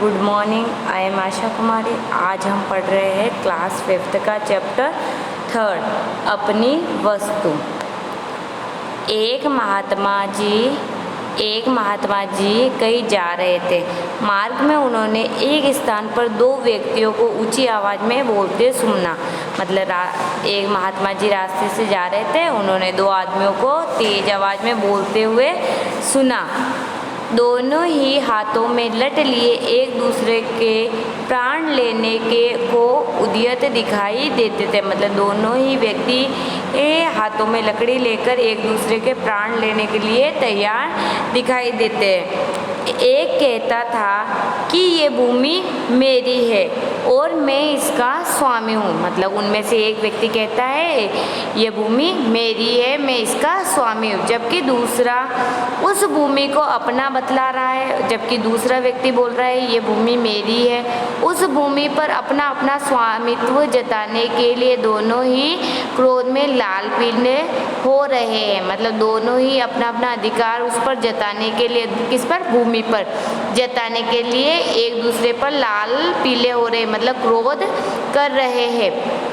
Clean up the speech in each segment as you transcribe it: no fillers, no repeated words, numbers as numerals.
Good morning, I am Asha Kumari. आज हम पढ़ रहे हैं क्लास 5th का चैप्टर 3 अपनी वस्तु। एक महात्मा जी कहीं जा रहे थे। मार्ग में उन्होंने एक स्थान पर दो व्यक्तियों को ऊंची आवाज़ में बोलते सुना। मतलब एक महात्मा जी रास्ते से जा रहे थे, उन्होंने दो आदमियों को तेज आवाज़ में बोलते हुए सुना। दोनों ही हाथों में लठ लिए एक दूसरे के प्राण लेने को उद्यत दिखाई देते थे। मतलब दोनों ही व्यक्ति हाथों में लकड़ी लेकर एक दूसरे के प्राण लेने के लिए तैयार दिखाई देते हैं। एक कहता था कि ये भूमि मेरी है और मैं इसका स्वामी हूँ। मतलब उनमें से एक व्यक्ति कहता है ये भूमि मेरी है, मैं इसका स्वामी हूँ, जबकि दूसरा उस भूमि को अपना बतला रहा है। जबकि दूसरा व्यक्ति बोल रहा है ये भूमि मेरी है। उस भूमि पर अपना अपना स्वामित्व जताने के लिए दोनों ही क्रोध में लाल पीले हो रहे हैं। मतलब दोनों ही अपना अपना अधिकार उस पर जताने के लिए, किस पर, भूमि पर जताने के लिए एक दूसरे पर लाल पीले हो रहे, मतलब क्रोध कर रहे हैं।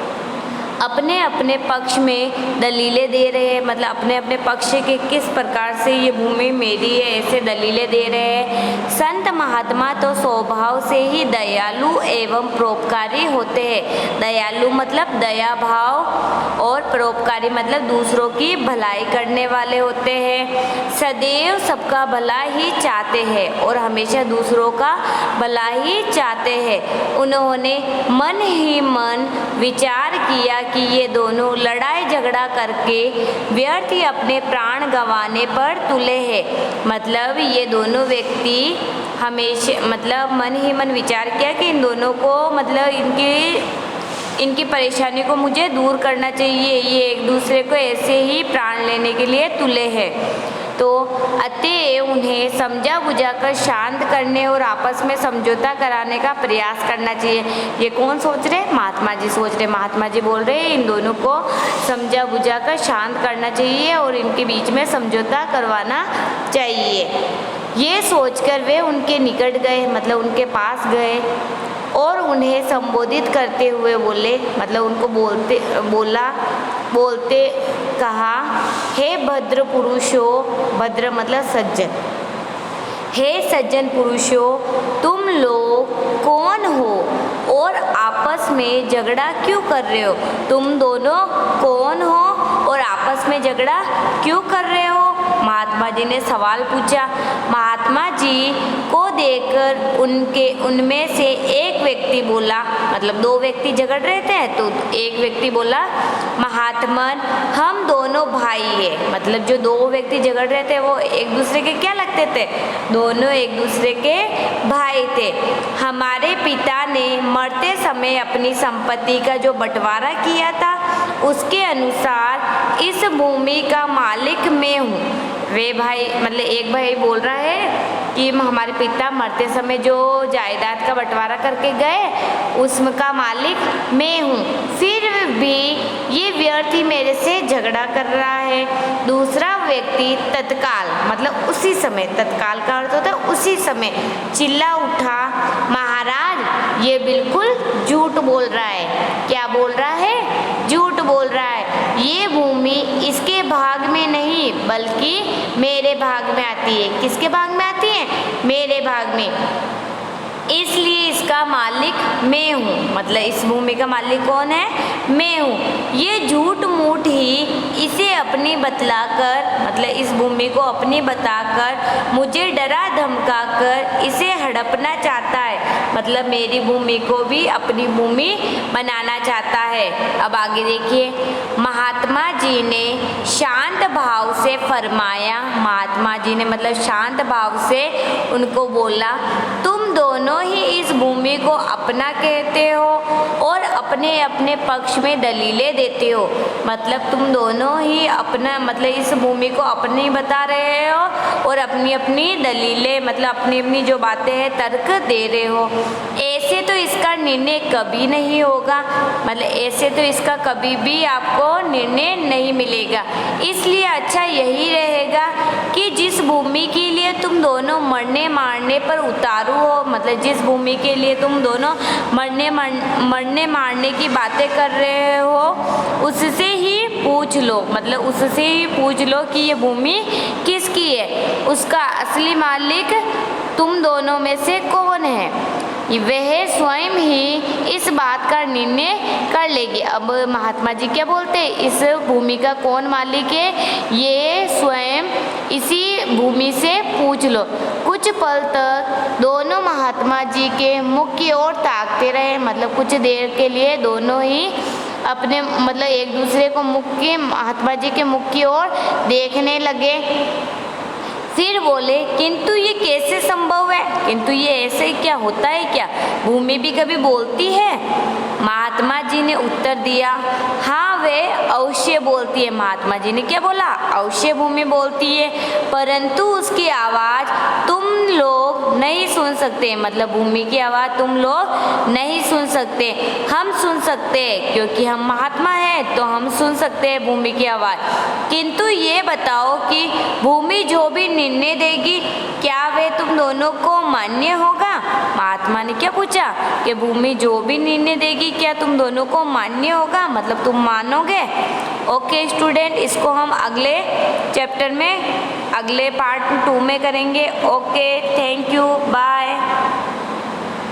अपने अपने पक्ष में दलीलें दे रहे हैं। मतलब अपने अपने पक्ष के किस प्रकार से ये भूमि मेरी है ऐसे दलीलें दे रहे हैं। संत महात्मा तो स्वभाव से ही दयालु एवं परोपकारी होते हैं। दयालु मतलब दया भाव और परोपकारी मतलब दूसरों की भलाई करने वाले होते हैं। सदैव सबका भला ही चाहते हैं और हमेशा दूसरों का भला ही चाहते हैं। उन्होंने मन ही मन विचार किया कि ये दोनों लड़ाई झगड़ा करके व्यर्थ ही अपने प्राण गंवाने पर तुले हैं। मतलब ये दोनों व्यक्ति हमेशा, मतलब मन ही मन विचार किया कि इन दोनों को, मतलब इनकी परेशानी को मुझे दूर करना चाहिए। ये एक दूसरे को ऐसे ही प्राण लेने के लिए तुले हैं। तो अतएव उन्हें समझा बुझाकर शांत करने और आपस में समझौता कराने का प्रयास करना चाहिए। ये कौन सोच रहे? महात्मा जी सोच रहे। महात्मा जी बोल रहे हैं इन दोनों को समझा बुझाकर शांत करना चाहिए और इनके बीच में समझौता करवाना चाहिए। ये सोचकर वे उनके निकट गए, मतलब उनके पास गए और उन्हें संबोधित करते हुए बोले, मतलब उनको बोलते कहा, हे भद्र पुरुषों, भद्र मतलब सज्जन, हे सज्जन पुरुषों, तुम लोग कौन हो और आपस में झगड़ा क्यों कर रहे हो? तुम दोनों कौन हो और आपस में झगड़ा क्यों कर रहे हो? महात्मा जी ने सवाल पूछा। महात्मा जी को देखकर उनमें से एक व्यक्ति बोला, मतलब दो व्यक्ति झगड़ रहे थे तो एक व्यक्ति बोला, महात्मन हम दोनों भाई हैं। मतलब जो दो व्यक्ति झगड़ रहे थे वो एक दूसरे के क्या लगते थे? दोनों एक दूसरे के भाई थे। हमारे पिता ने मरते समय अपनी संपत्ति का जो बंटवारा किया था उसके अनुसार इस भूमि का मालिक मैं हूँ। वे भाई, मतलब एक भाई बोल रहा है कि हमारे पिता मरते समय जो जायदाद का बंटवारा करके गए उसका मालिक मैं हूँ, फिर भी ये व्यक्ति मेरे से झगड़ा कर रहा है। दूसरा व्यक्ति तत्काल, मतलब उसी समय, तत्काल का अर्थ होता है उसी समय, चिल्ला उठा, महाराज ये बिल्कुल झूठ बोल रहा है। क्या बोल रहा है? झूठ बोल रहा है। ये भूमि इसके भाग में नहीं बल्कि मेरे भाग में आती है। किसके भाग में आती है? मेरे भाग में, इसलिए इसका मालिक मैं हूँ। मतलब इस भूमि का मालिक कौन है? मैं हूँ। ये झूठ मूठ ही इसे अपनी बतलाकर, मतलब इस भूमि को अपनी बताकर मुझे डरा धमका कर इसे हड़पना चाहता है। मतलब मेरी भूमि को भी अपनी भूमि बनाना चाहता है। अब आगे देखिए, महात्मा जी ने शांत भाव से फरमाया। महात्मा जी ने मतलब शांत भाव से उनको बोला, तुम दोनों ही इस भूमि को अपना कहते हो और अपने अपने पक्ष में दलीलें देते हो। मतलब तुम दोनों ही अपना, मतलब इस भूमि को अपनी बता रहे हो और अपनी अपनी दलीलें, मतलब अपनी अपनी जो बातें हैं तर्क दे रहे हो। ऐसे ऐसे तो इसका निर्णय कभी नहीं होगा, मतलब ऐसे तो इसका कभी भी आपको निर्णय नहीं मिलेगा। इसलिए अच्छा यही रहेगा कि जिस भूमि के लिए तुम दोनों मरने मारने पर उतारू हो, मतलब जिस भूमि के लिए तुम दोनों मरने मारने की बातें कर रहे हो उससे ही पूछ लो, मतलब उससे ही पूछ लो कि ये भूमि किसकी है, उसका असली मालिक तुम दोनों में से कौन है। वह स्वयं ही इस बात का निर्णय कर लेगी। अब महात्मा जी क्या बोलते हैं, इस भूमि का कौन मालिक है ये स्वयं इसी भूमि से पूछ लो। कुछ पल तक दोनों महात्मा जी के मुख की ओर ताकते रहे, मतलब कुछ देर के लिए दोनों ही अपने मतलब एक दूसरे को महात्मा जी के मुख की ओर देखने लगे। फिर बोले किंतु ये कैसे संभव है, किंतु ये ऐसे क्या होता है क्या, भूमि भी कभी बोलती है। महात्मा जी ने उत्तर दिया हाँ वे अवश्य बोलती है। महात्मा जी ने क्या बोला, अवश्य भूमि बोलती है, परंतु उसकी आवाज़ तुम लोग नहीं सुन सकते, मतलब भूमि की आवाज़ तुम लोग नहीं सुन सकते, हम सुन सकते हैं क्योंकि हम महात्मा हैं तो हम सुन सकते हैं भूमि की आवाज़। किंतु ये बताओ कि भूमि जो भी निर्णय देगी क्या वे तुम दोनों को मान्य होगा। महात्मा ने क्या पूछा कि भूमि जो भी निर्णय देगी क्या तुम दोनों को मान्य होगा, मतलब तुम मानोगे। ओके स्टूडेंट, इसको हम अगले चैप्टर में अगले पार्ट 2 में करेंगे। Okay, thank you, bye.